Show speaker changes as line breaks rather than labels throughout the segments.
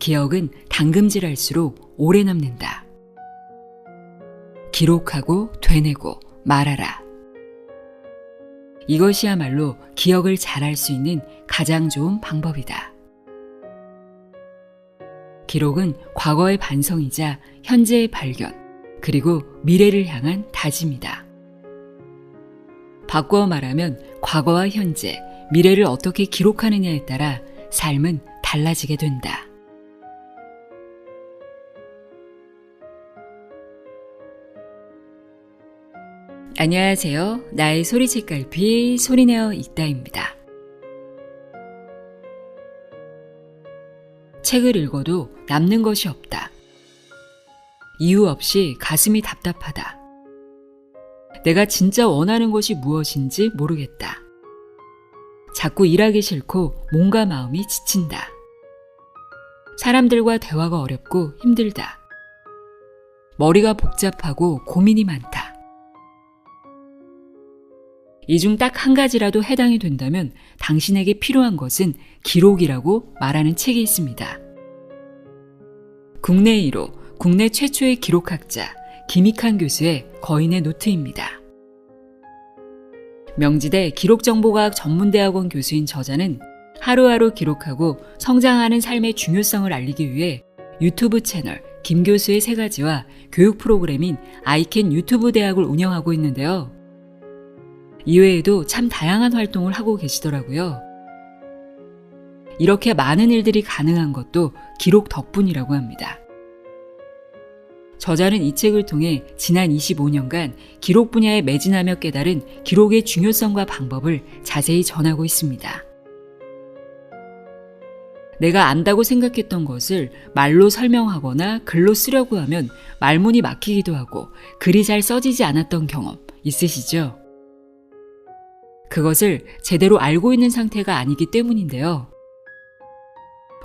기억은 당금질할수록 오래 남는다. 기록하고 되뇌고 말하라. 이것이야말로 기억을 잘할 수 있는 가장 좋은 방법이다. 기록은 과거의 반성이자 현재의 발견, 그리고 미래를 향한 다짐이다. 바꿔 말하면 과거와 현재, 미래를 어떻게 기록하느냐에 따라 삶은 달라지게 된다. 안녕하세요. 나의 소리책갈피 소리내어 읽다입니다. 책을 읽어도 남는 것이 없다. 이유 없이 가슴이 답답하다. 내가 진짜 원하는 것이 무엇인지 모르겠다. 자꾸 일하기 싫고 몸과 마음이 지친다. 사람들과 대화가 어렵고 힘들다. 머리가 복잡하고 고민이 많다. 이 중 딱 한 가지라도 해당이 된다면 당신에게 필요한 것은 기록이라고 말하는 책이 있습니다. 국내 1호, 국내 최초의 기록학자 김익환 교수의 거인의 노트입니다. 명지대 기록정보과학 전문대학원 교수인 저자는 하루하루 기록하고 성장하는 삶의 중요성을 알리기 위해 유튜브 채널 김 교수의 3가지와 교육 프로그램인 아이캔 유튜브 대학을 운영하고 있는데요. 이외에도 참 다양한 활동을 하고 계시더라고요. 이렇게 많은 일들이 가능한 것도 기록 덕분이라고 합니다. 저자는 이 책을 통해 지난 25년간 기록 분야에 매진하며 깨달은 기록의 중요성과 방법을 자세히 전하고 있습니다. 내가 안다고 생각했던 것을 말로 설명하거나 글로 쓰려고 하면 말문이 막히기도 하고 글이 잘 써지지 않았던 경험 있으시죠? 그것을 제대로 알고 있는 상태가 아니기 때문인데요.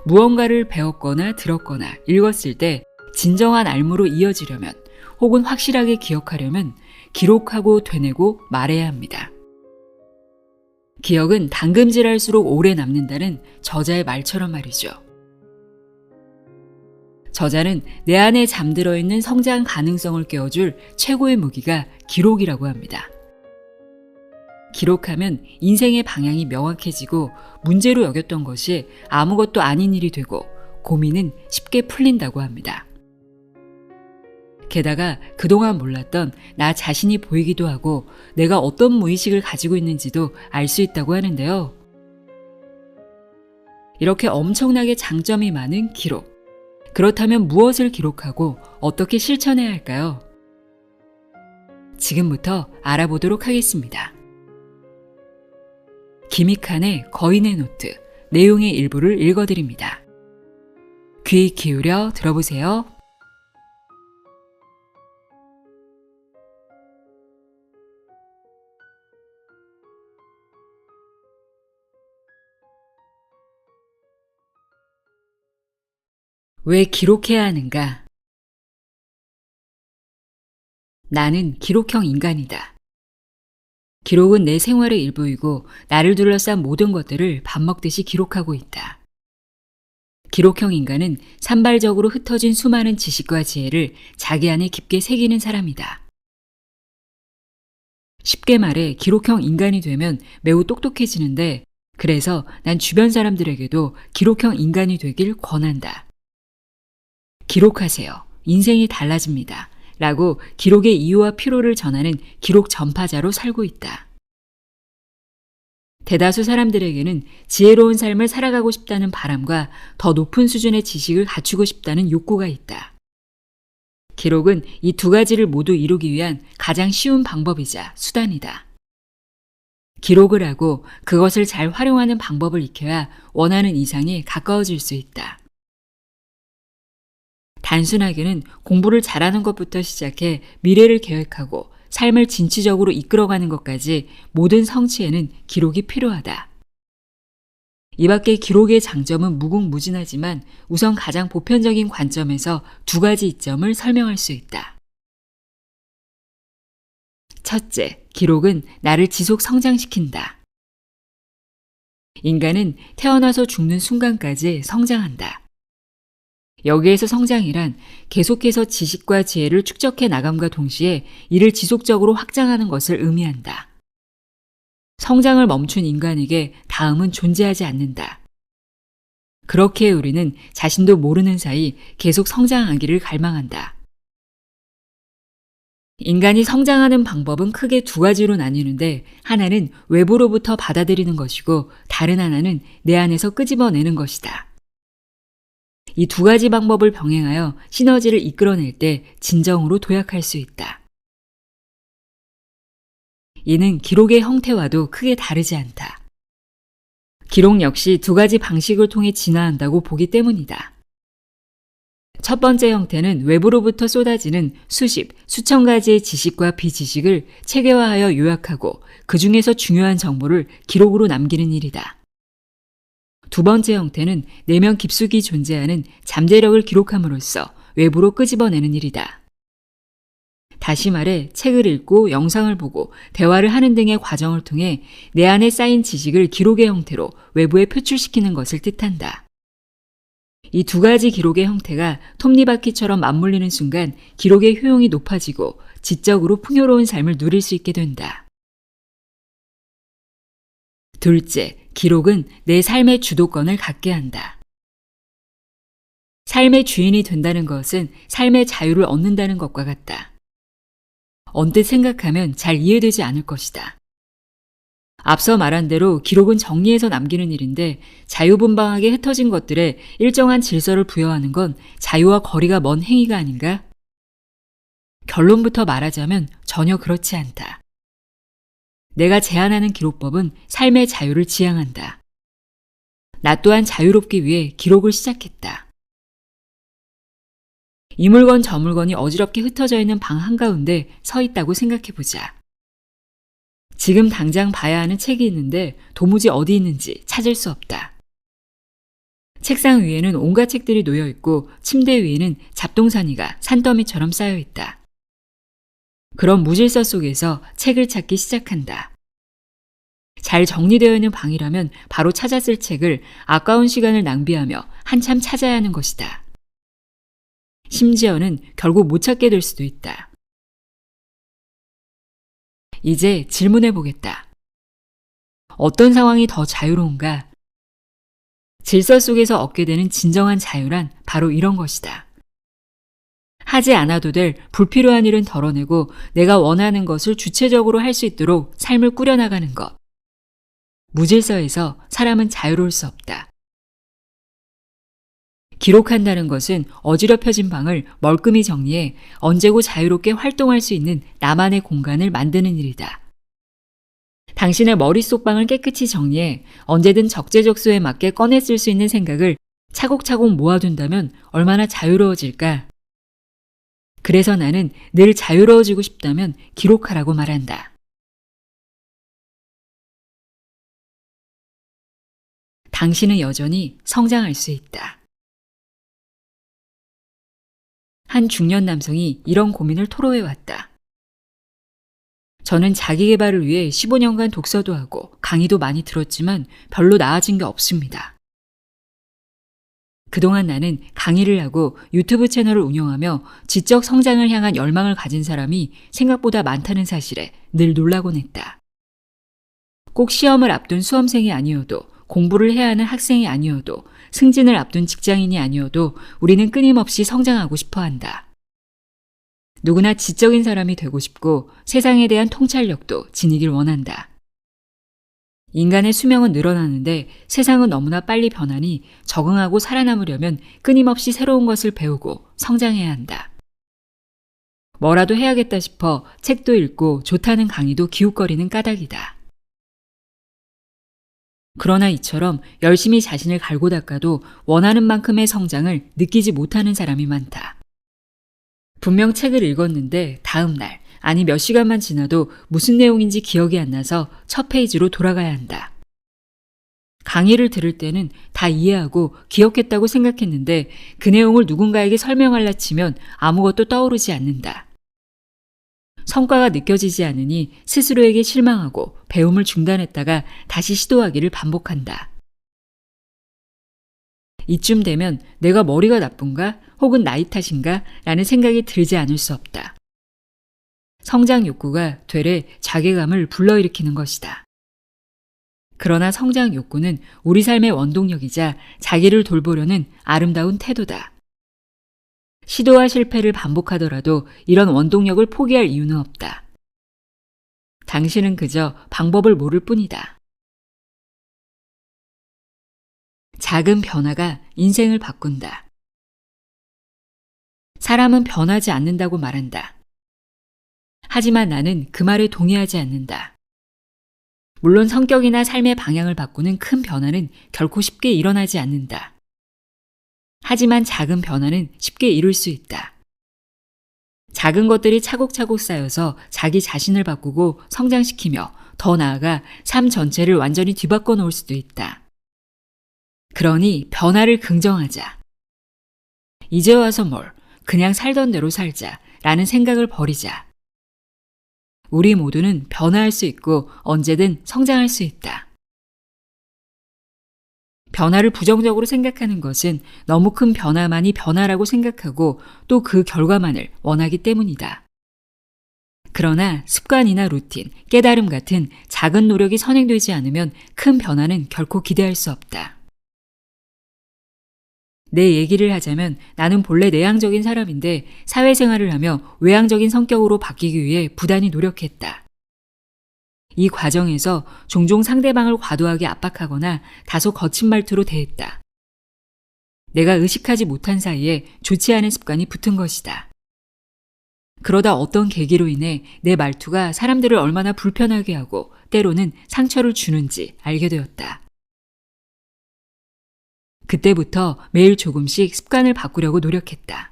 무언가를 배웠거나 들었거나 읽었을 때 진정한 알무로 이어지려면 혹은 확실하게 기억하려면 기록하고 되뇌고 말해야 합니다. 기억은 당금질할수록 오래 남는다는 저자의 말처럼 말이죠. 저자는 내 안에 잠들어 있는 성장 가능성을 깨워줄 최고의 무기가 기록이라고 합니다. 기록하면 인생의 방향이 명확해지고 문제로 여겼던 것이 아무것도 아닌 일이 되고 고민은 쉽게 풀린다고 합니다. 게다가 그동안 몰랐던 나 자신이 보이기도 하고 내가 어떤 무의식을 가지고 있는지도 알 수 있다고 하는데요. 이렇게 엄청나게 장점이 많은 기록. 그렇다면 무엇을 기록하고 어떻게 실천해야 할까요? 지금부터 알아보도록 하겠습니다. 김익환의 거인의 노트, 내용의 일부를 읽어드립니다. 귀 기울여 들어보세요. 왜 기록해야 하는가? 나는 기록형 인간이다. 기록은 내 생활의 일부이고 나를 둘러싼 모든 것들을 밥 먹듯이 기록하고 있다. 기록형 인간은 산발적으로 흩어진 수많은 지식과 지혜를 자기 안에 깊게 새기는 사람이다. 쉽게 말해 기록형 인간이 되면 매우 똑똑해지는데 그래서 난 주변 사람들에게도 기록형 인간이 되길 권한다. 기록하세요. 인생이 달라집니다. 라고 기록의 이유와 필요를 전하는 기록 전파자로 살고 있다. 대다수 사람들에게는 지혜로운 삶을 살아가고 싶다는 바람과 더 높은 수준의 지식을 갖추고 싶다는 욕구가 있다. 기록은 이 2가지를 모두 이루기 위한 가장 쉬운 방법이자 수단이다. 기록을 하고 그것을 잘 활용하는 방법을 익혀야 원하는 이상에 가까워질 수 있다. 단순하게는 공부를 잘하는 것부터 시작해 미래를 계획하고 삶을 진취적으로 이끌어가는 것까지 모든 성취에는 기록이 필요하다. 이 밖에 기록의 장점은 무궁무진하지만 우선 가장 보편적인 관점에서 2가지 이점을 설명할 수 있다. 첫째, 기록은 나를 지속 성장시킨다. 인간은 태어나서 죽는 순간까지 성장한다. 여기에서 성장이란 계속해서 지식과 지혜를 축적해 나감과 동시에 이를 지속적으로 확장하는 것을 의미한다. 성장을 멈춘 인간에게 다음은 존재하지 않는다. 그렇기에 우리는 자신도 모르는 사이 계속 성장하기를 갈망한다. 인간이 성장하는 방법은 크게 두 가지로 나뉘는데 하나는 외부로부터 받아들이는 것이고 다른 하나는 내 안에서 끄집어내는 것이다. 이 두 가지 방법을 병행하여 시너지를 이끌어낼 때 진정으로 도약할 수 있다. 이는 기록의 형태와도 크게 다르지 않다. 기록 역시 두 가지 방식을 통해 진화한다고 보기 때문이다. 첫 번째 형태는 외부로부터 쏟아지는 수십, 수천 가지의 지식과 비지식을 체계화하여 요약하고 그 중에서 중요한 정보를 기록으로 남기는 일이다. 두 번째 형태는 내면 깊숙이 존재하는 잠재력을 기록함으로써 외부로 끄집어내는 일이다. 다시 말해 책을 읽고 영상을 보고 대화를 하는 등의 과정을 통해 내 안에 쌓인 지식을 기록의 형태로 외부에 표출시키는 것을 뜻한다. 이 두 가지 기록의 형태가 톱니바퀴처럼 맞물리는 순간 기록의 효용이 높아지고 지적으로 풍요로운 삶을 누릴 수 있게 된다. 둘째, 기록은 내 삶의 주도권을 갖게 한다. 삶의 주인이 된다는 것은 삶의 자유를 얻는다는 것과 같다. 언뜻 생각하면 잘 이해되지 않을 것이다. 앞서 말한 대로 기록은 정리해서 남기는 일인데 자유분방하게 흩어진 것들에 일정한 질서를 부여하는 건 자유와 거리가 먼 행위가 아닌가? 결론부터 말하자면 전혀 그렇지 않다. 내가 제안하는 기록법은 삶의 자유를 지향한다. 나 또한 자유롭기 위해 기록을 시작했다. 이 물건 저 물건이 어지럽게 흩어져 있는 방 한가운데 서 있다고 생각해보자. 지금 당장 봐야 하는 책이 있는데 도무지 어디 있는지 찾을 수 없다. 책상 위에는 온갖 책들이 놓여 있고 침대 위에는 잡동사니가 산더미처럼 쌓여 있다. 그런 무질서 속에서 책을 찾기 시작한다. 잘 정리되어 있는 방이라면 바로 찾았을 책을 아까운 시간을 낭비하며 한참 찾아야 하는 것이다. 심지어는 결국 못 찾게 될 수도 있다. 이제 질문해 보겠다. 어떤 상황이 더 자유로운가? 질서 속에서 얻게 되는 진정한 자유란 바로 이런 것이다. 하지 않아도 될 불필요한 일은 덜어내고 내가 원하는 것을 주체적으로 할 수 있도록 삶을 꾸려나가는 것. 무질서에서 사람은 자유로울 수 없다. 기록한다는 것은 어지럽혀진 방을 멀끔히 정리해 언제고 자유롭게 활동할 수 있는 나만의 공간을 만드는 일이다. 당신의 머릿속 방을 깨끗이 정리해 언제든 적재적소에 맞게 꺼내 쓸 수 있는 생각을 차곡차곡 모아둔다면 얼마나 자유로워질까? 그래서 나는 늘 자유로워지고 싶다면 기록하라고 말한다. 당신은 여전히 성장할 수 있다. 한 중년 남성이 이런 고민을 토로해왔다. 저는 자기계발을 위해 15년간 독서도 하고 강의도 많이 들었지만 별로 나아진 게 없습니다. 그동안 나는 강의를 하고 유튜브 채널을 운영하며 지적 성장을 향한 열망을 가진 사람이 생각보다 많다는 사실에 늘 놀라곤 했다. 꼭 시험을 앞둔 수험생이 아니어도 공부를 해야 하는 학생이 아니어도 승진을 앞둔 직장인이 아니어도 우리는 끊임없이 성장하고 싶어 한다. 누구나 지적인 사람이 되고 싶고 세상에 대한 통찰력도 지니길 원한다. 인간의 수명은 늘어나는데 세상은 너무나 빨리 변하니 적응하고 살아남으려면 끊임없이 새로운 것을 배우고 성장해야 한다. 뭐라도 해야겠다 싶어 책도 읽고 좋다는 강의도 기웃거리는 까닭이다. 그러나 이처럼 열심히 자신을 갈고 닦아도 원하는 만큼의 성장을 느끼지 못하는 사람이 많다. 분명 책을 읽었는데 다음 날, 아니 몇 시간만 지나도 무슨 내용인지 기억이 안 나서 첫 페이지로 돌아가야 한다. 강의를 들을 때는 다 이해하고 기억했다고 생각했는데 그 내용을 누군가에게 설명하려 치면 아무것도 떠오르지 않는다. 성과가 느껴지지 않으니 스스로에게 실망하고 배움을 중단했다가 다시 시도하기를 반복한다. 이쯤 되면 내가 머리가 나쁜가 혹은 나이 탓인가 라는 생각이 들지 않을 수 없다. 성장 욕구가 되레 자괴감을 불러일으키는 것이다. 그러나 성장 욕구는 우리 삶의 원동력이자 자기를 돌보려는 아름다운 태도다. 시도와 실패를 반복하더라도 이런 원동력을 포기할 이유는 없다. 당신은 그저 방법을 모를 뿐이다. 작은 변화가 인생을 바꾼다. 사람은 변하지 않는다고 말한다. 하지만 나는 그 말에 동의하지 않는다. 물론 성격이나 삶의 방향을 바꾸는 큰 변화는 결코 쉽게 일어나지 않는다. 하지만 작은 변화는 쉽게 이룰 수 있다. 작은 것들이 차곡차곡 쌓여서 자기 자신을 바꾸고 성장시키며 더 나아가 삶 전체를 완전히 뒤바꿔 놓을 수도 있다. 그러니 변화를 긍정하자. 이제 와서 뭘, 그냥 살던 대로 살자 라는 생각을 버리자. 우리 모두는 변화할 수 있고 언제든 성장할 수 있다. 변화를 부정적으로 생각하는 것은 너무 큰 변화만이 변화라고 생각하고 또 그 결과만을 원하기 때문이다. 그러나 습관이나 루틴, 깨달음 같은 작은 노력이 선행되지 않으면 큰 변화는 결코 기대할 수 없다. 내 얘기를 하자면 나는 본래 내향적인 사람인데 사회생활을 하며 외향적인 성격으로 바뀌기 위해 부단히 노력했다. 이 과정에서 종종 상대방을 과도하게 압박하거나 다소 거친 말투로 대했다. 내가 의식하지 못한 사이에 좋지 않은 습관이 붙은 것이다. 그러다 어떤 계기로 인해 내 말투가 사람들을 얼마나 불편하게 하고 때로는 상처를 주는지 알게 되었다. 그때부터 매일 조금씩 습관을 바꾸려고 노력했다.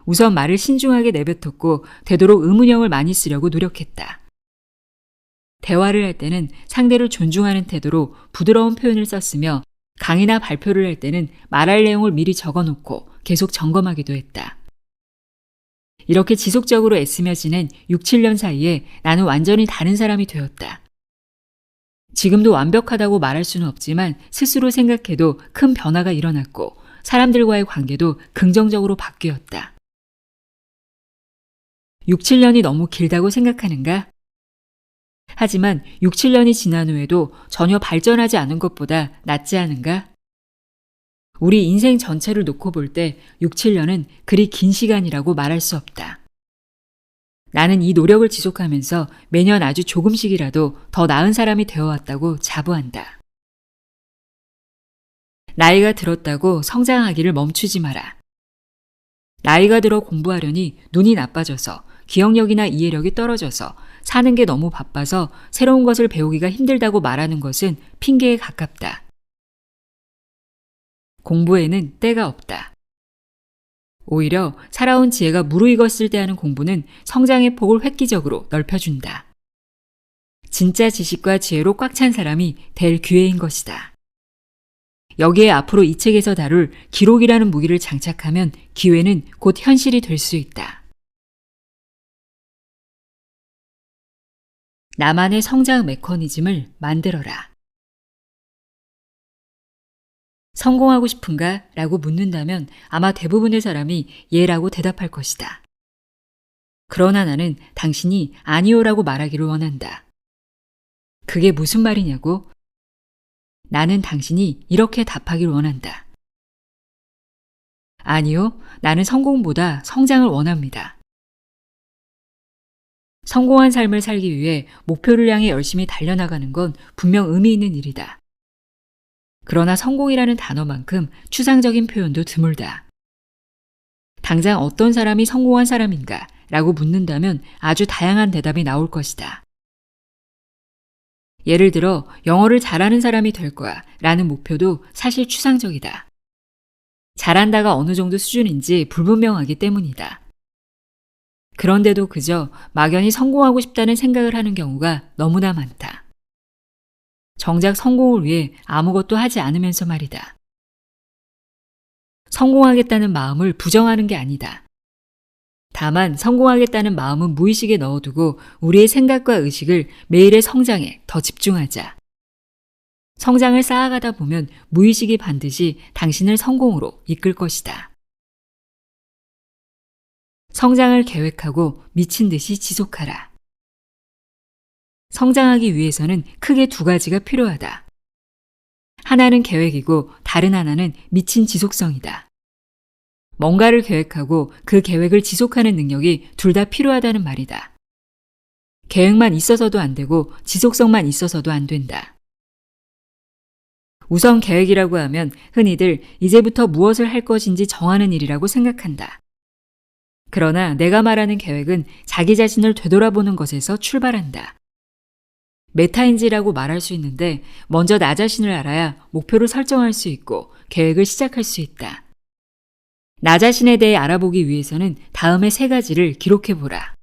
우선 말을 신중하게 내뱉었고 되도록 의문형을 많이 쓰려고 노력했다. 대화를 할 때는 상대를 존중하는 태도로 부드러운 표현을 썼으며 강의나 발표를 할 때는 말할 내용을 미리 적어놓고 계속 점검하기도 했다. 이렇게 지속적으로 애쓰며 지낸 6, 7년 사이에 나는 완전히 다른 사람이 되었다. 지금도 완벽하다고 말할 수는 없지만 스스로 생각해도 큰 변화가 일어났고 사람들과의 관계도 긍정적으로 바뀌었다. 6, 7년이 너무 길다고 생각하는가? 하지만 6, 7년이 지난 후에도 전혀 발전하지 않은 것보다 낫지 않은가? 우리 인생 전체를 놓고 볼 때 6, 7년은 그리 긴 시간이라고 말할 수 없다. 나는 이 노력을 지속하면서 매년 아주 조금씩이라도 더 나은 사람이 되어왔다고 자부한다. 나이가 들었다고 성장하기를 멈추지 마라. 나이가 들어 공부하려니 눈이 나빠져서 기억력이나 이해력이 떨어져서 사는 게 너무 바빠서 새로운 것을 배우기가 힘들다고 말하는 것은 핑계에 가깝다. 공부에는 때가 없다. 오히려 살아온 지혜가 무르익었을 때 하는 공부는 성장의 폭을 획기적으로 넓혀준다. 진짜 지식과 지혜로 꽉 찬 사람이 될 기회인 것이다. 여기에 앞으로 이 책에서 다룰 기록이라는 무기를 장착하면 기회는 곧 현실이 될 수 있다. 나만의 성장 메커니즘을 만들어라. 성공하고 싶은가? 라고 묻는다면 아마 대부분의 사람이 예라고 대답할 것이다. 그러나 나는 당신이 아니요라고 말하기를 원한다. 그게 무슨 말이냐고? 나는 당신이 이렇게 답하길 원한다. 아니요, 나는 성공보다 성장을 원합니다. 성공한 삶을 살기 위해 목표를 향해 열심히 달려나가는 건 분명 의미 있는 일이다. 그러나 성공이라는 단어만큼 추상적인 표현도 드물다. 당장 어떤 사람이 성공한 사람인가? 라고 묻는다면 아주 다양한 대답이 나올 것이다. 예를 들어 영어를 잘하는 사람이 될 거야 라는 목표도 사실 추상적이다. 잘한다가 어느 정도 수준인지 불분명하기 때문이다. 그런데도 그저 막연히 성공하고 싶다는 생각을 하는 경우가 너무나 많다. 정작 성공을 위해 아무것도 하지 않으면서 말이다. 성공하겠다는 마음을 부정하는 게 아니다. 다만 성공하겠다는 마음은 무의식에 넣어두고 우리의 생각과 의식을 매일의 성장에 더 집중하자. 성장을 쌓아가다 보면 무의식이 반드시 당신을 성공으로 이끌 것이다. 성장을 계획하고 미친 듯이 지속하라. 성장하기 위해서는 크게 두 가지가 필요하다. 하나는 계획이고 다른 하나는 미친 지속성이다. 뭔가를 계획하고 그 계획을 지속하는 능력이 둘 다 필요하다는 말이다. 계획만 있어서도 안 되고 지속성만 있어서도 안 된다. 우선 계획이라고 하면 흔히들 이제부터 무엇을 할 것인지 정하는 일이라고 생각한다. 그러나 내가 말하는 계획은 자기 자신을 되돌아보는 것에서 출발한다. 메타인지라고 말할 수 있는데 먼저 나 자신을 알아야 목표를 설정할 수 있고 계획을 시작할 수 있다. 나 자신에 대해 알아보기 위해서는 다음의 세 가지를 기록해보라.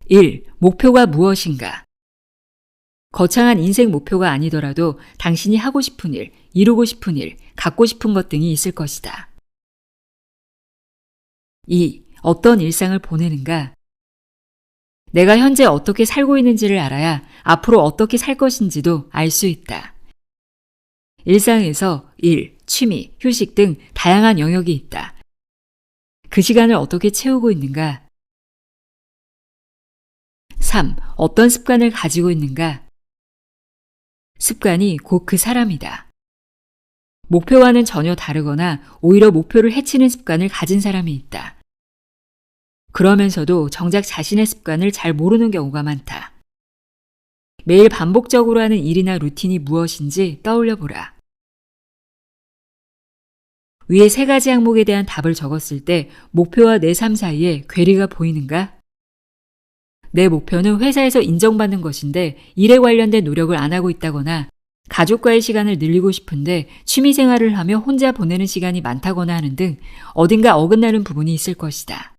1. 목표가 무엇인가? 거창한 인생 목표가 아니더라도 당신이 하고 싶은 일, 이루고 싶은 일, 갖고 싶은 것 등이 있을 것이다. 2. 어떤 일상을 보내는가? 내가 현재 어떻게 살고 있는지를 알아야 앞으로 어떻게 살 것인지도 알 수 있다. 일상에서 일, 취미, 휴식 등 다양한 영역이 있다. 그 시간을 어떻게 채우고 있는가? 3. 어떤 습관을 가지고 있는가? 습관이 곧 그 사람이다. 목표와는 전혀 다르거나 오히려 목표를 해치는 습관을 가진 사람이 있다. 그러면서도 정작 자신의 습관을 잘 모르는 경우가 많다. 매일 반복적으로 하는 일이나 루틴이 무엇인지 떠올려 보라. 위에 세 가지 항목에 대한 답을 적었을 때 목표와 내 삶 사이에 괴리가 보이는가? 내 목표는 회사에서 인정받는 것인데 일에 관련된 노력을 안 하고 있다거나 가족과의 시간을 늘리고 싶은데 취미생활을 하며 혼자 보내는 시간이 많다거나 하는 등 어딘가 어긋나는 부분이 있을 것이다.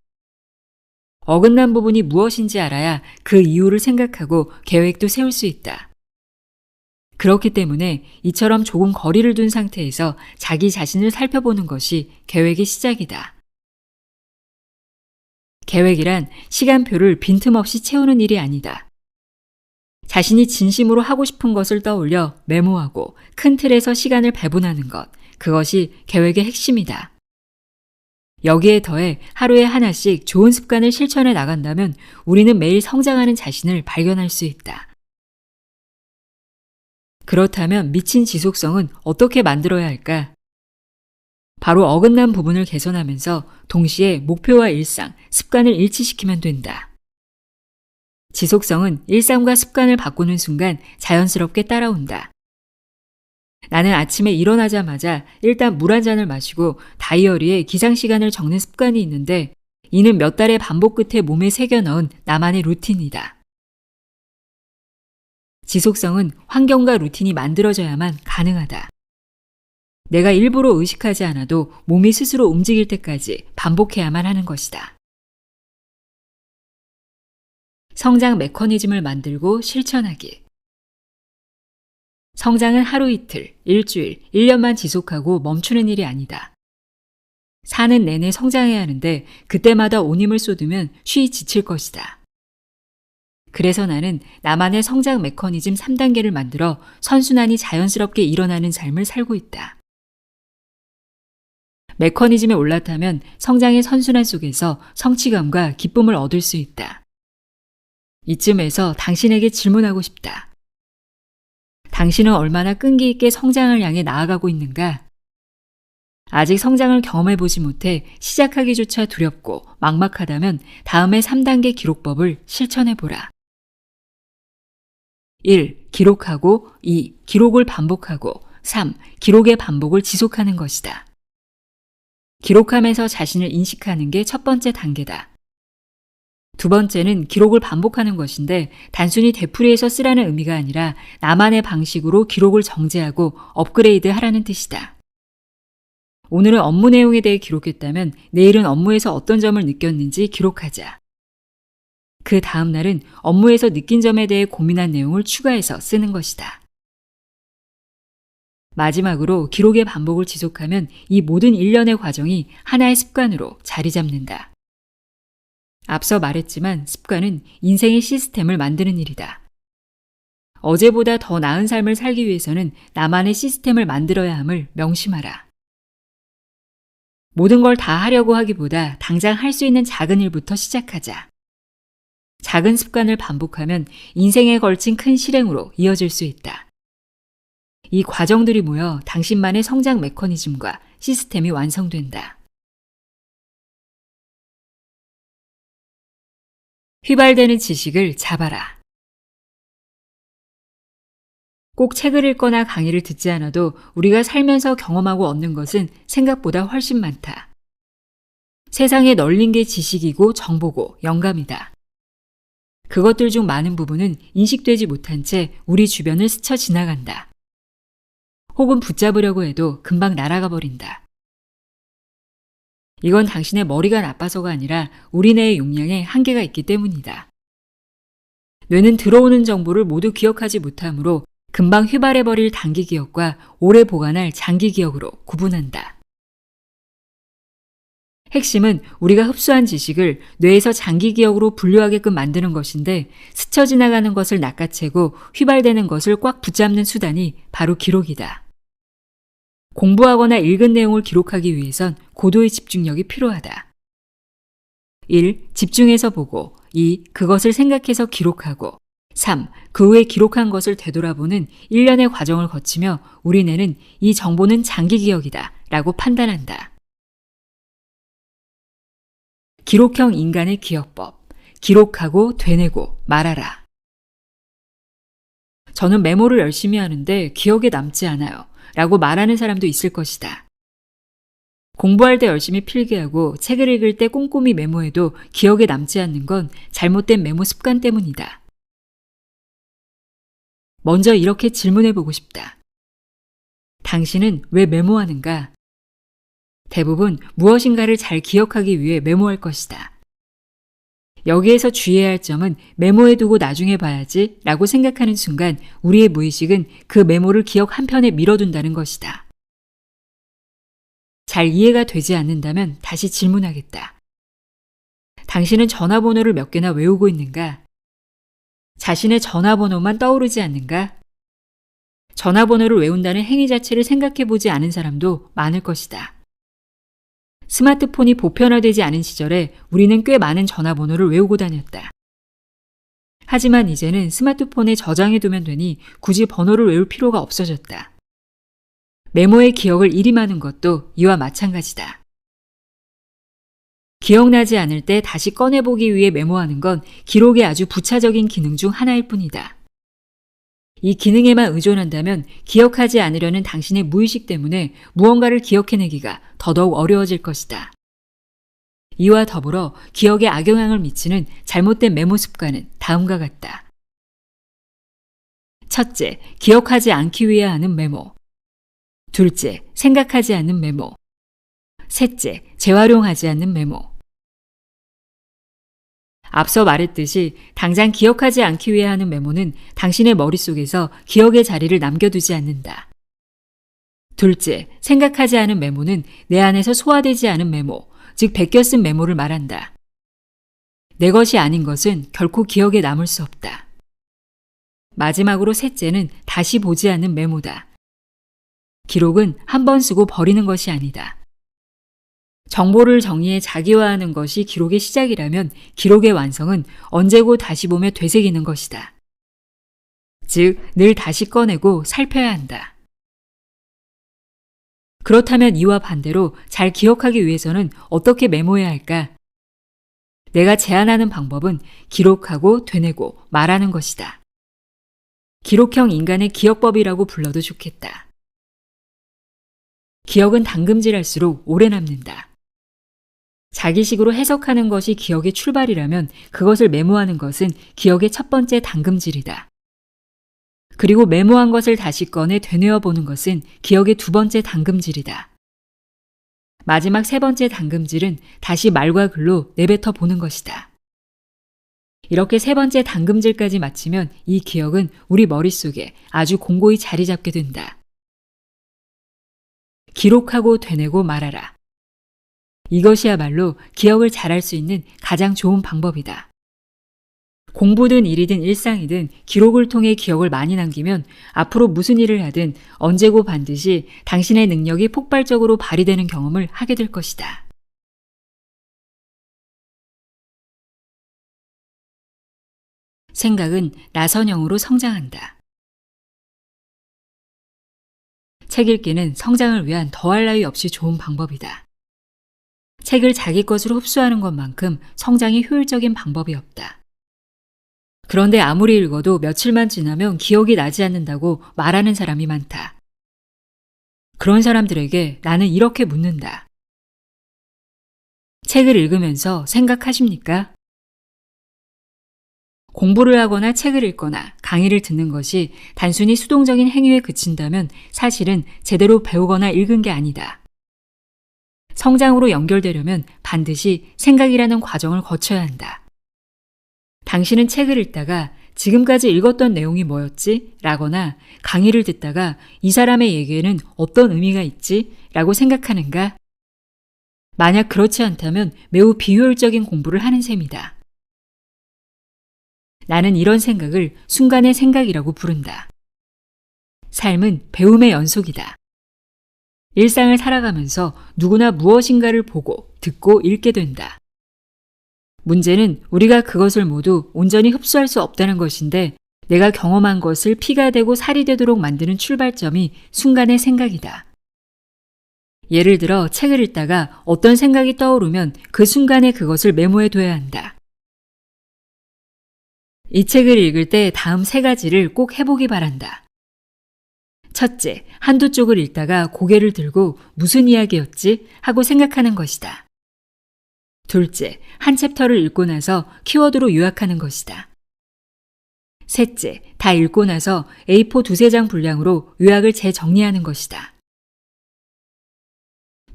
어긋난 부분이 무엇인지 알아야 그 이유를 생각하고 계획도 세울 수 있다. 그렇기 때문에 이처럼 조금 거리를 둔 상태에서 자기 자신을 살펴보는 것이 계획의 시작이다. 계획이란 시간표를 빈틈없이 채우는 일이 아니다. 자신이 진심으로 하고 싶은 것을 떠올려 메모하고 큰 틀에서 시간을 배분하는 것, 그것이 계획의 핵심이다. 여기에 더해 하루에 하나씩 좋은 습관을 실천해 나간다면 우리는 매일 성장하는 자신을 발견할 수 있다. 그렇다면 미친 지속성은 어떻게 만들어야 할까? 바로 어긋난 부분을 개선하면서 동시에 목표와 일상, 습관을 일치시키면 된다. 지속성은 일상과 습관을 바꾸는 순간 자연스럽게 따라온다. 나는 아침에 일어나자마자 일단 물 한 잔을 마시고 다이어리에 기상시간을 적는 습관이 있는데 이는 몇 달의 반복 끝에 몸에 새겨 넣은 나만의 루틴이다. 지속성은 환경과 루틴이 만들어져야만 가능하다. 내가 일부러 의식하지 않아도 몸이 스스로 움직일 때까지 반복해야만 하는 것이다. 성장 메커니즘을 만들고 실천하기. 성장은 하루 이틀, 일주일, 1년만 지속하고 멈추는 일이 아니다. 사는 내내 성장해야 하는데 그때마다 온 힘을 쏟으면 쉬이 지칠 것이다. 그래서 나는 나만의 성장 메커니즘 3단계를 만들어 선순환이 자연스럽게 일어나는 삶을 살고 있다. 메커니즘에 올라타면 성장의 선순환 속에서 성취감과 기쁨을 얻을 수 있다. 이쯤에서 당신에게 질문하고 싶다. 당신은 얼마나 끈기 있게 성장을 향해 나아가고 있는가? 아직 성장을 경험해보지 못해 시작하기조차 두렵고 막막하다면 다음의 3단계 기록법을 실천해보라. 1. 기록하고 2. 기록을 반복하고 3. 기록의 반복을 지속하는 것이다. 기록하면서 자신을 인식하는 게 첫 번째 단계다. 두 번째는 기록을 반복하는 것인데 단순히 되풀이해서 쓰라는 의미가 아니라 나만의 방식으로 기록을 정제하고 업그레이드 하라는 뜻이다. 오늘은 업무 내용에 대해 기록했다면 내일은 업무에서 어떤 점을 느꼈는지 기록하자. 그 다음 날은 업무에서 느낀 점에 대해 고민한 내용을 추가해서 쓰는 것이다. 마지막으로 기록의 반복을 지속하면 이 모든 일련의 과정이 하나의 습관으로 자리 잡는다. 앞서 말했지만 습관은 인생의 시스템을 만드는 일이다. 어제보다 더 나은 삶을 살기 위해서는 나만의 시스템을 만들어야 함을 명심하라. 모든 걸 다 하려고 하기보다 당장 할 수 있는 작은 일부터 시작하자. 작은 습관을 반복하면 인생에 걸친 큰 실행으로 이어질 수 있다. 이 과정들이 모여 당신만의 성장 메커니즘과 시스템이 완성된다. 휘발되는 지식을 잡아라. 꼭 책을 읽거나 강의를 듣지 않아도 우리가 살면서 경험하고 얻는 것은 생각보다 훨씬 많다. 세상에 널린 게 지식이고 정보고 영감이다. 그것들 중 많은 부분은 인식되지 못한 채 우리 주변을 스쳐 지나간다. 혹은 붙잡으려고 해도 금방 날아가 버린다. 이건 당신의 머리가 나빠서가 아니라 우리 뇌의 용량에 한계가 있기 때문이다. 뇌는 들어오는 정보를 모두 기억하지 못하므로 금방 휘발해버릴 단기 기억과 오래 보관할 장기 기억으로 구분한다. 핵심은 우리가 흡수한 지식을 뇌에서 장기 기억으로 분류하게끔 만드는 것인데 스쳐 지나가는 것을 낚아채고 휘발되는 것을 꽉 붙잡는 수단이 바로 기록이다. 공부하거나 읽은 내용을 기록하기 위해선 고도의 집중력이 필요하다. 1. 집중해서 보고 2. 그것을 생각해서 기록하고 3. 그 후에 기록한 것을 되돌아보는 일련의 과정을 거치며 우리 뇌는 이 정보는 장기 기억이다 라고 판단한다. 기록형 인간의 기억법. 기록하고 되뇌고 말하라. 저는 메모를 열심히 하는데 기억에 남지 않아요 라고 말하는 사람도 있을 것이다. 공부할 때 열심히 필기하고 책을 읽을 때 꼼꼼히 메모해도 기억에 남지 않는 건 잘못된 메모 습관 때문이다. 먼저 이렇게 질문해보고 싶다. 당신은 왜 메모하는가? 대부분 무엇인가를 잘 기억하기 위해 메모할 것이다. 여기에서 주의해야 할 점은 메모해두고 나중에 봐야지 라고 생각하는 순간 우리의 무의식은 그 메모를 기억 한편에 밀어둔다는 것이다. 잘 이해가 되지 않는다면 다시 질문하겠다. 당신은 전화번호를 몇 개나 외우고 있는가? 자신의 전화번호만 떠오르지 않는가? 전화번호를 외운다는 행위 자체를 생각해보지 않은 사람도 많을 것이다. 스마트폰이 보편화되지 않은 시절에 우리는 꽤 많은 전화번호를 외우고 다녔다. 하지만 이제는 스마트폰에 저장해두면 되니 굳이 번호를 외울 필요가 없어졌다. 메모의 기억을 일임하는 것도 이와 마찬가지다. 기억나지 않을 때 다시 꺼내보기 위해 메모하는 건 기록의 아주 부차적인 기능 중 하나일 뿐이다. 이 기능에만 의존한다면 기억하지 않으려는 당신의 무의식 때문에 무언가를 기억해내기가 더더욱 어려워질 것이다. 이와 더불어 기억에 악영향을 미치는 잘못된 메모 습관은 다음과 같다. 첫째, 기억하지 않기 위해 하는 메모. 둘째, 생각하지 않는 메모. 셋째, 재활용하지 않는 메모. 앞서 말했듯이 당장 기억하지 않기 위해 하는 메모는 당신의 머릿속에서 기억의 자리를 남겨두지 않는다. 둘째, 생각하지 않은 메모는 내 안에서 소화되지 않은 메모, 즉 베껴 쓴 메모를 말한다. 내 것이 아닌 것은 결코 기억에 남을 수 없다. 마지막으로 셋째는 다시 보지 않는 메모다. 기록은 한 번 쓰고 버리는 것이 아니다. 정보를 정리해 자기화하는 것이 기록의 시작이라면 기록의 완성은 언제고 다시 보며 되새기는 것이다. 즉, 늘 다시 꺼내고 살펴야 한다. 그렇다면 이와 반대로 잘 기억하기 위해서는 어떻게 메모해야 할까? 내가 제안하는 방법은 기록하고 되뇌고 말하는 것이다. 기록형 인간의 기억법이라고 불러도 좋겠다. 기억은 당금질할수록 오래 남는다. 자기식으로 해석하는 것이 기억의 출발이라면 그것을 메모하는 것은 기억의 첫 번째 당금질이다. 그리고 메모한 것을 다시 꺼내 되뇌어 보는 것은 기억의 두 번째 당금질이다. 마지막 세 번째 당금질은 다시 말과 글로 내뱉어 보는 것이다. 이렇게 세 번째 당금질까지 마치면 이 기억은 우리 머릿속에 아주 공고히 자리 잡게 된다. 기록하고 되뇌고 말하라. 이것이야말로 기억을 잘할 수 있는 가장 좋은 방법이다. 공부든 일이든 일상이든 기록을 통해 기억을 많이 남기면 앞으로 무슨 일을 하든 언제고 반드시 당신의 능력이 폭발적으로 발휘되는 경험을 하게 될 것이다. 생각은 나선형으로 성장한다. 책 읽기는 성장을 위한 더할 나위 없이 좋은 방법이다. 책을 자기 것으로 흡수하는 것만큼 성장이 효율적인 방법이 없다. 그런데 아무리 읽어도 며칠만 지나면 기억이 나지 않는다고 말하는 사람이 많다. 그런 사람들에게 나는 이렇게 묻는다. 책을 읽으면서 생각하십니까? 공부를 하거나 책을 읽거나 강의를 듣는 것이 단순히 수동적인 행위에 그친다면 사실은 제대로 배우거나 읽은 게 아니다. 성장으로 연결되려면 반드시 생각이라는 과정을 거쳐야 한다. 당신은 책을 읽다가 지금까지 읽었던 내용이 뭐였지? 라거나 강의를 듣다가 이 사람의 얘기에는 어떤 의미가 있지? 라고 생각하는가? 만약 그렇지 않다면 매우 비효율적인 공부를 하는 셈이다. 나는 이런 생각을 순간의 생각이라고 부른다. 삶은 배움의 연속이다. 일상을 살아가면서 누구나 무엇인가를 보고 듣고 읽게 된다. 문제는 우리가 그것을 모두 온전히 흡수할 수 없다는 것인데 내가 경험한 것을 피가 되고 살이 되도록 만드는 출발점이 순간의 생각이다. 예를 들어 책을 읽다가 어떤 생각이 떠오르면 그 순간에 그것을 메모해 둬야 한다. 이 책을 읽을 때 다음 3가지를 꼭 해보기 바란다. 첫째, 한두 쪽을 읽다가 고개를 들고 무슨 이야기였지? 하고 생각하는 것이다. 둘째, 한 챕터를 읽고 나서 키워드로 요약하는 것이다. 셋째, 다 읽고 나서 A4 두세 장 분량으로 요약을 재정리하는 것이다.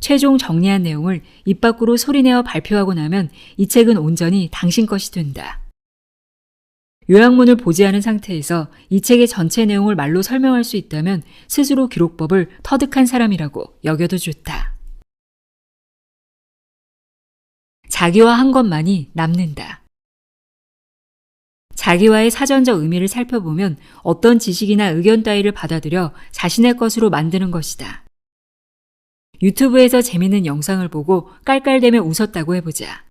최종 정리한 내용을 입 밖으로 소리내어 발표하고 나면 이 책은 온전히 당신 것이 된다. 요약문을 보지 않은 상태에서 이 책의 전체 내용을 말로 설명할 수 있다면 스스로 기록법을 터득한 사람이라고 여겨도 좋다. 자기와 한 것만이 남는다. 자기와의 사전적 의미를 살펴보면 어떤 지식이나 의견 따위를 받아들여 자신의 것으로 만드는 것이다. 유튜브에서 재밌는 영상을 보고 깔깔대며 웃었다고 해보자.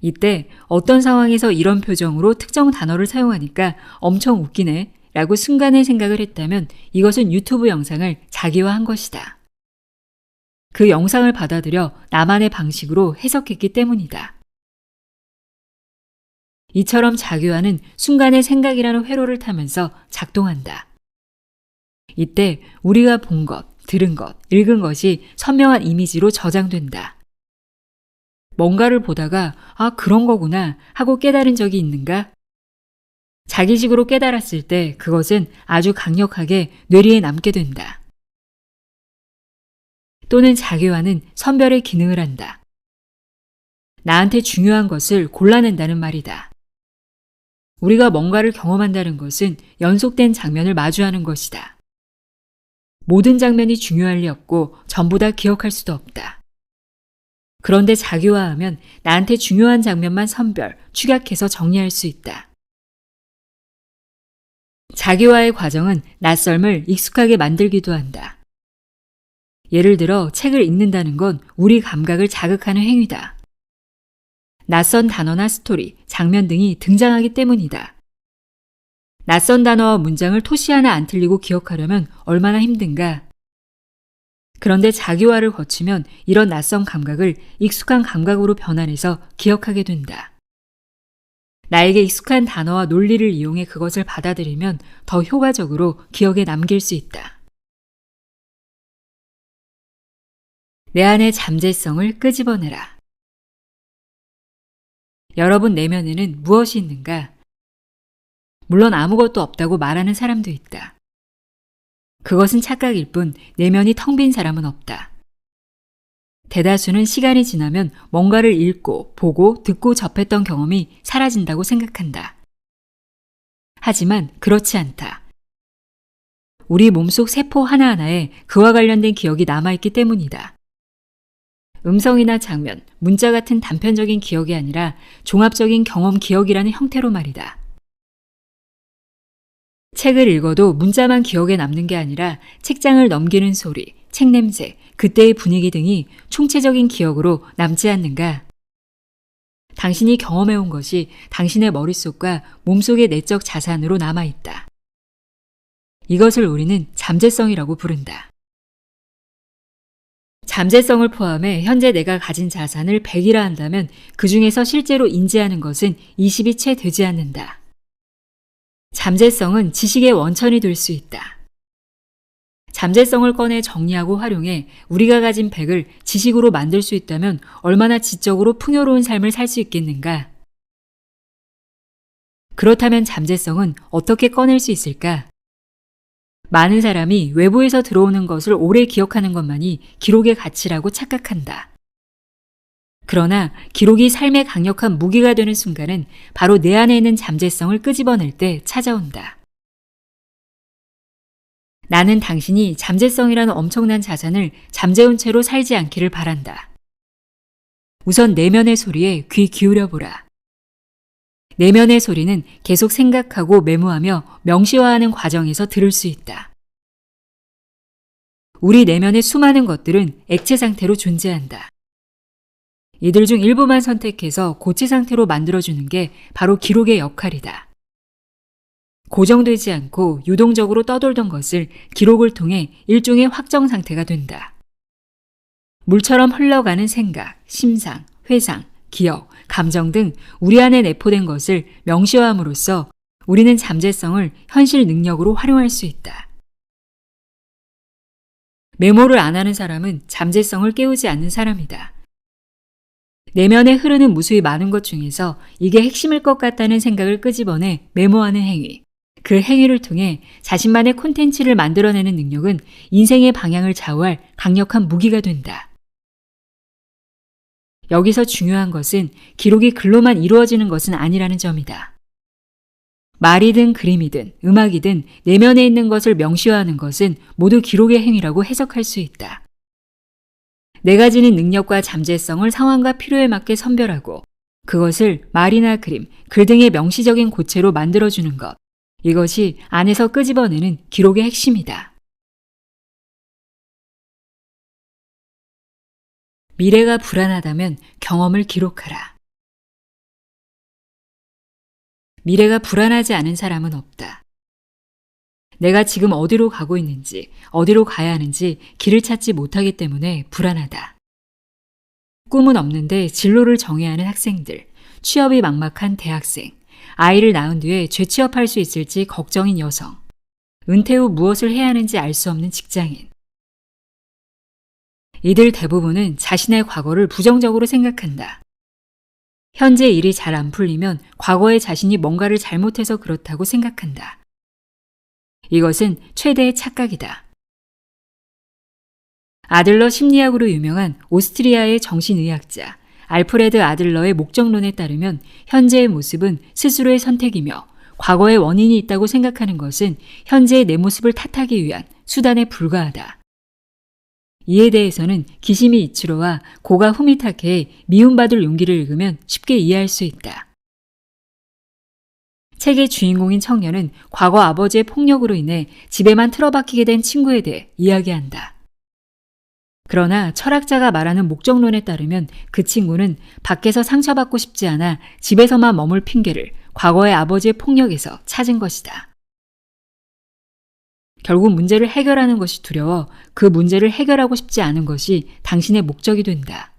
이때 어떤 상황에서 이런 표정으로 특정 단어를 사용하니까 엄청 웃기네 라고 순간에 생각을 했다면 이것은 유튜브 영상을 자기화한 것이다. 그 영상을 받아들여 나만의 방식으로 해석했기 때문이다. 이처럼 자기화는 순간의 생각이라는 회로를 타면서 작동한다. 이때 우리가 본 것, 들은 것, 읽은 것이 선명한 이미지로 저장된다. 뭔가를 보다가 그런 거구나 하고 깨달은 적이 있는가? 자기식으로 깨달았을 때 그것은 아주 강력하게 뇌리에 남게 된다. 또는 자기화는 선별의 기능을 한다. 나한테 중요한 것을 골라낸다는 말이다. 우리가 뭔가를 경험한다는 것은 연속된 장면을 마주하는 것이다. 모든 장면이 중요할 리 없고 전부 다 기억할 수도 없다. 그런데 자기화하면 나한테 중요한 장면만 선별, 축약해서 정리할 수 있다. 자기화의 과정은 낯설음을 익숙하게 만들기도 한다. 예를 들어 책을 읽는다는 건 우리 감각을 자극하는 행위다. 낯선 단어나 스토리, 장면 등이 등장하기 때문이다. 낯선 단어와 문장을 토시 하나 안 틀리고 기억하려면 얼마나 힘든가? 그런데 자기화를 거치면 이런 낯선 감각을 익숙한 감각으로 변환해서 기억하게 된다. 나에게 익숙한 단어와 논리를 이용해 그것을 받아들이면 더 효과적으로 기억에 남길 수 있다. 내 안의 잠재성을 끄집어내라. 여러분 내면에는 무엇이 있는가? 물론 아무것도 없다고 말하는 사람도 있다. 그것은 착각일 뿐 내면이 텅 빈 사람은 없다. 대다수는 시간이 지나면 뭔가를 읽고 보고 듣고 접했던 경험이 사라진다고 생각한다. 하지만 그렇지 않다. 우리 몸속 세포 하나하나에 그와 관련된 기억이 남아있기 때문이다. 음성이나 장면, 문자 같은 단편적인 기억이 아니라 종합적인 경험 기억이라는 형태로 말이다. 책을 읽어도 문자만 기억에 남는 게 아니라 책장을 넘기는 소리, 책 냄새, 그때의 분위기 등이 총체적인 기억으로 남지 않는가? 당신이 경험해온 것이 당신의 머릿속과 몸속의 내적 자산으로 남아있다. 이것을 우리는 잠재성이라고 부른다. 잠재성을 포함해 현재 내가 가진 자산을 100이라 한다면 그 중에서 실제로 인지하는 것은 20이 채 되지 않는다. 잠재성은 지식의 원천이 될 수 있다. 잠재성을 꺼내 정리하고 활용해 우리가 가진 100을 지식으로 만들 수 있다면 얼마나 지적으로 풍요로운 삶을 살 수 있겠는가? 그렇다면 잠재성은 어떻게 꺼낼 수 있을까? 많은 사람이 외부에서 들어오는 것을 오래 기억하는 것만이 기록의 가치라고 착각한다. 그러나 기록이 삶의 강력한 무기가 되는 순간은 바로 내 안에 있는 잠재성을 끄집어낼 때 찾아온다. 나는 당신이 잠재성이라는 엄청난 자산을 잠재운 채로 살지 않기를 바란다. 우선 내면의 소리에 귀 기울여보라. 내면의 소리는 계속 생각하고 메모하며 명시화하는 과정에서 들을 수 있다. 우리 내면의 수많은 것들은 액체 상태로 존재한다. 이들 중 일부만 선택해서 고체 상태로 만들어주는 게 바로 기록의 역할이다. 고정되지 않고 유동적으로 떠돌던 것을 기록을 통해 일종의 확정 상태가 된다. 물처럼 흘러가는 생각, 심상, 회상, 기억, 감정 등 우리 안에 내포된 것을 명시화함으로써 우리는 잠재성을 현실 능력으로 활용할 수 있다. 메모를 안 하는 사람은 잠재성을 깨우지 않는 사람이다. 내면에 흐르는 무수히 많은 것 중에서 이게 핵심일 것 같다는 생각을 끄집어내 메모하는 행위. 그 행위를 통해 자신만의 콘텐츠를 만들어내는 능력은 인생의 방향을 좌우할 강력한 무기가 된다. 여기서 중요한 것은 기록이 글로만 이루어지는 것은 아니라는 점이다. 말이든 그림이든 음악이든 내면에 있는 것을 명시화하는 것은 모두 기록의 행위라고 해석할 수 있다. 내가 지닌 능력과 잠재성을 상황과 필요에 맞게 선별하고 그것을 말이나 그림, 글 등의 명시적인 고체로 만들어주는 것. 이것이 안에서 끄집어내는 기록의 핵심이다. 미래가 불안하다면 경험을 기록하라. 미래가 불안하지 않은 사람은 없다. 내가 지금 어디로 가고 있는지, 어디로 가야 하는지 길을 찾지 못하기 때문에 불안하다. 꿈은 없는데 진로를 정해야 하는 학생들, 취업이 막막한 대학생, 아이를 낳은 뒤에 재취업할 수 있을지 걱정인 여성, 은퇴 후 무엇을 해야 하는지 알 수 없는 직장인. 이들 대부분은 자신의 과거를 부정적으로 생각한다. 현재 일이 잘 안 풀리면 과거에 자신이 뭔가를 잘못해서 그렇다고 생각한다. 이것은 최대의 착각이다. 아들러 심리학으로 유명한 오스트리아의 정신의학자 알프레드 아들러의 목적론에 따르면 현재의 모습은 스스로의 선택이며 과거의 원인이 있다고 생각하는 것은 현재의 내 모습을 탓하기 위한 수단에 불과하다. 이에 대해서는 기시미 이치로와 고가 후미타케의 미움받을 용기를 읽으면 쉽게 이해할 수 있다. 책의 주인공인 청년은 과거 아버지의 폭력으로 인해 집에만 틀어박히게 된 친구에 대해 이야기한다. 그러나 철학자가 말하는 목적론에 따르면 그 친구는 밖에서 상처받고 싶지 않아 집에서만 머물 핑계를 과거의 아버지의 폭력에서 찾은 것이다. 결국 문제를 해결하는 것이 두려워 그 문제를 해결하고 싶지 않은 것이 당신의 목적이 된다.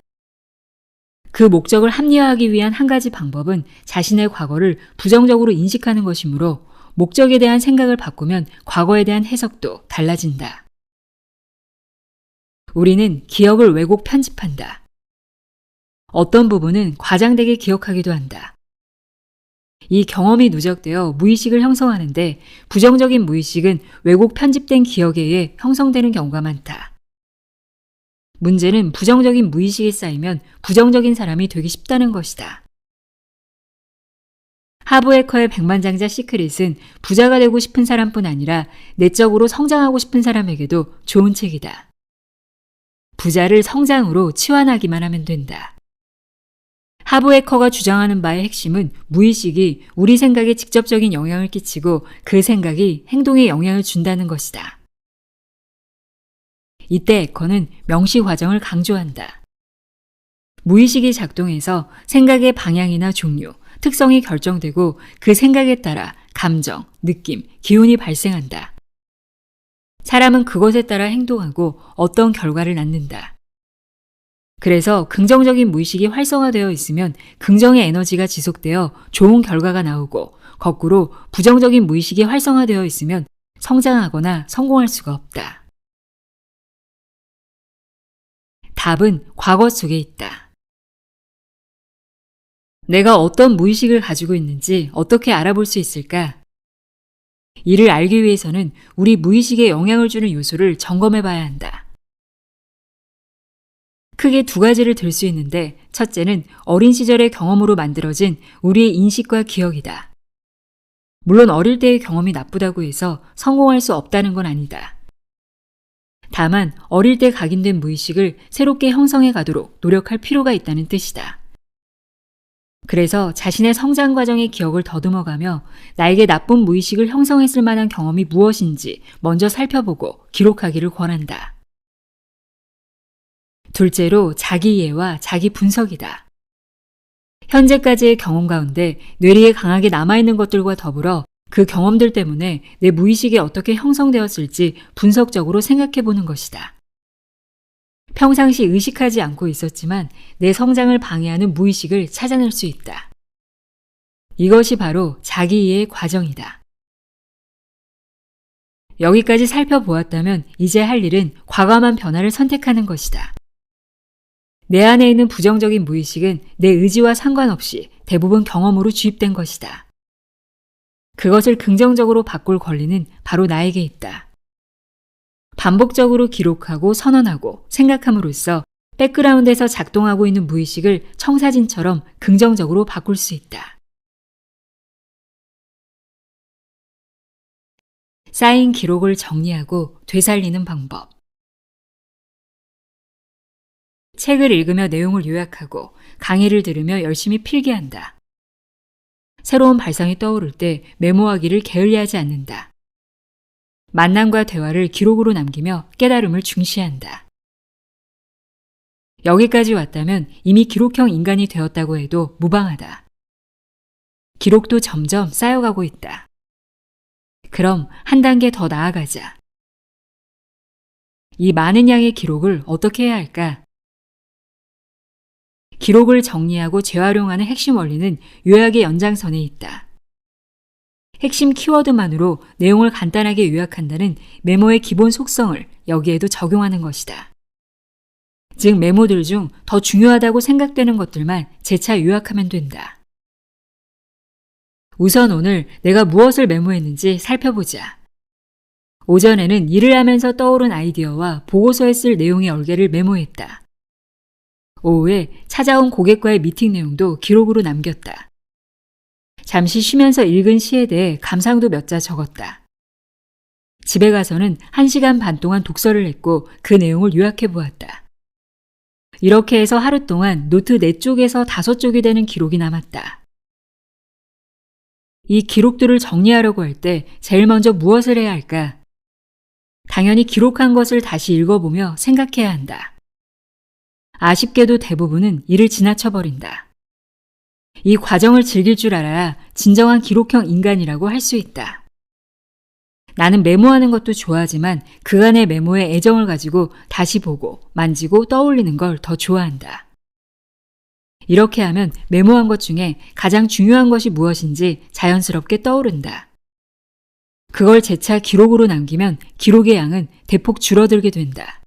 그 목적을 합리화하기 위한 한 가지 방법은 자신의 과거를 부정적으로 인식하는 것이므로 목적에 대한 생각을 바꾸면 과거에 대한 해석도 달라진다. 우리는 기억을 왜곡 편집한다. 어떤 부분은 과장되게 기억하기도 한다. 이 경험이 누적되어 무의식을 형성하는데 부정적인 무의식은 왜곡 편집된 기억에 의해 형성되는 경우가 많다. 문제는 부정적인 무의식이 쌓이면 부정적인 사람이 되기 쉽다는 것이다. 하브에커의 백만장자 시크릿은 부자가 되고 싶은 사람뿐 아니라 내적으로 성장하고 싶은 사람에게도 좋은 책이다. 부자를 성장으로 치환하기만 하면 된다. 하브에커가 주장하는 바의 핵심은 무의식이 우리 생각에 직접적인 영향을 끼치고 그 생각이 행동에 영향을 준다는 것이다. 이때 에커는 명시 과정을 강조한다. 무의식이 작동해서 생각의 방향이나 종류, 특성이 결정되고 그 생각에 따라 감정, 느낌, 기운이 발생한다. 사람은 그것에 따라 행동하고 어떤 결과를 낳는다. 그래서 긍정적인 무의식이 활성화되어 있으면 긍정의 에너지가 지속되어 좋은 결과가 나오고 거꾸로 부정적인 무의식이 활성화되어 있으면 성장하거나 성공할 수가 없다. 답은 과거 속에 있다. 내가 어떤 무의식을 가지고 있는지 어떻게 알아볼 수 있을까? 이를 알기 위해서는 우리 무의식에 영향을 주는 요소를 점검해 봐야 한다. 크게 두 가지를 들 수 있는데 첫째는 어린 시절의 경험으로 만들어진 우리의 인식과 기억이다. 물론 어릴 때의 경험이 나쁘다고 해서 성공할 수 없다는 건 아니다. 다만 어릴 때 각인된 무의식을 새롭게 형성해 가도록 노력할 필요가 있다는 뜻이다. 그래서 자신의 성장 과정의 기억을 더듬어가며 나에게 나쁜 무의식을 형성했을 만한 경험이 무엇인지 먼저 살펴보고 기록하기를 권한다. 둘째로 자기 이해와 자기 분석이다. 현재까지의 경험 가운데 뇌리에 강하게 남아있는 것들과 더불어 그 경험들 때문에 내 무의식이 어떻게 형성되었을지 분석적으로 생각해보는 것이다. 평상시 의식하지 않고 있었지만 내 성장을 방해하는 무의식을 찾아낼 수 있다. 이것이 바로 자기 이해의 과정이다. 여기까지 살펴보았다면 이제 할 일은 과감한 변화를 선택하는 것이다. 내 안에 있는 부정적인 무의식은 내 의지와 상관없이 대부분 경험으로 주입된 것이다. 그것을 긍정적으로 바꿀 권리는 바로 나에게 있다. 반복적으로 기록하고 선언하고 생각함으로써 백그라운드에서 작동하고 있는 무의식을 청사진처럼 긍정적으로 바꿀 수 있다. 쌓인 기록을 정리하고 되살리는 방법. 책을 읽으며 내용을 요약하고 강의를 들으며 열심히 필기한다. 새로운 발상이 떠오를 때 메모하기를 게을리하지 않는다. 만남과 대화를 기록으로 남기며 깨달음을 중시한다. 여기까지 왔다면 이미 기록형 인간이 되었다고 해도 무방하다. 기록도 점점 쌓여가고 있다. 그럼 한 단계 더 나아가자. 이 많은 양의 기록을 어떻게 해야 할까? 기록을 정리하고 재활용하는 핵심 원리는 요약의 연장선에 있다. 핵심 키워드만으로 내용을 간단하게 요약한다는 메모의 기본 속성을 여기에도 적용하는 것이다. 즉 메모들 중 더 중요하다고 생각되는 것들만 재차 요약하면 된다. 우선 오늘 내가 무엇을 메모했는지 살펴보자. 오전에는 일을 하면서 떠오른 아이디어와 보고서에 쓸 내용의 얼개를 메모했다. 오후에 찾아온 고객과의 미팅 내용도 기록으로 남겼다. 잠시 쉬면서 읽은 시에 대해 감상도 몇 자 적었다. 집에 가서는 1시간 반 동안 독서를 했고 그 내용을 요약해 보았다. 이렇게 해서 하루 동안 노트 4쪽에서 5쪽이 되는 기록이 남았다. 이 기록들을 정리하려고 할 때 제일 먼저 무엇을 해야 할까? 당연히 기록한 것을 다시 읽어보며 생각해야 한다. 아쉽게도 대부분은 이를 지나쳐버린다. 이 과정을 즐길 줄 알아야 진정한 기록형 인간이라고 할 수 있다. 나는 메모하는 것도 좋아하지만 그간의 메모에 애정을 가지고 다시 보고 만지고 떠올리는 걸 더 좋아한다. 이렇게 하면 메모한 것 중에 가장 중요한 것이 무엇인지 자연스럽게 떠오른다. 그걸 재차 기록으로 남기면 기록의 양은 대폭 줄어들게 된다.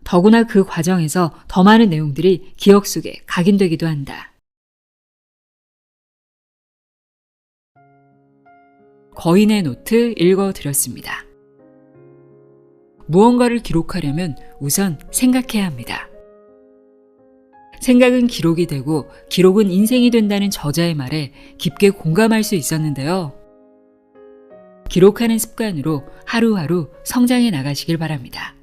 더구나 그 과정에서 더 많은 내용들이 기억 속에 각인되기도 한다. 거인의 노트 읽어드렸습니다. 무언가를 기록하려면 우선 생각해야 합니다. 생각은 기록이 되고 기록은 인생이 된다는 저자의 말에 깊게 공감할 수 있었는데요. 기록하는 습관으로 하루하루 성장해 나가시길 바랍니다.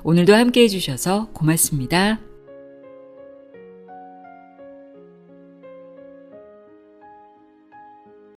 오늘도 함께 해주셔서 고맙습니다.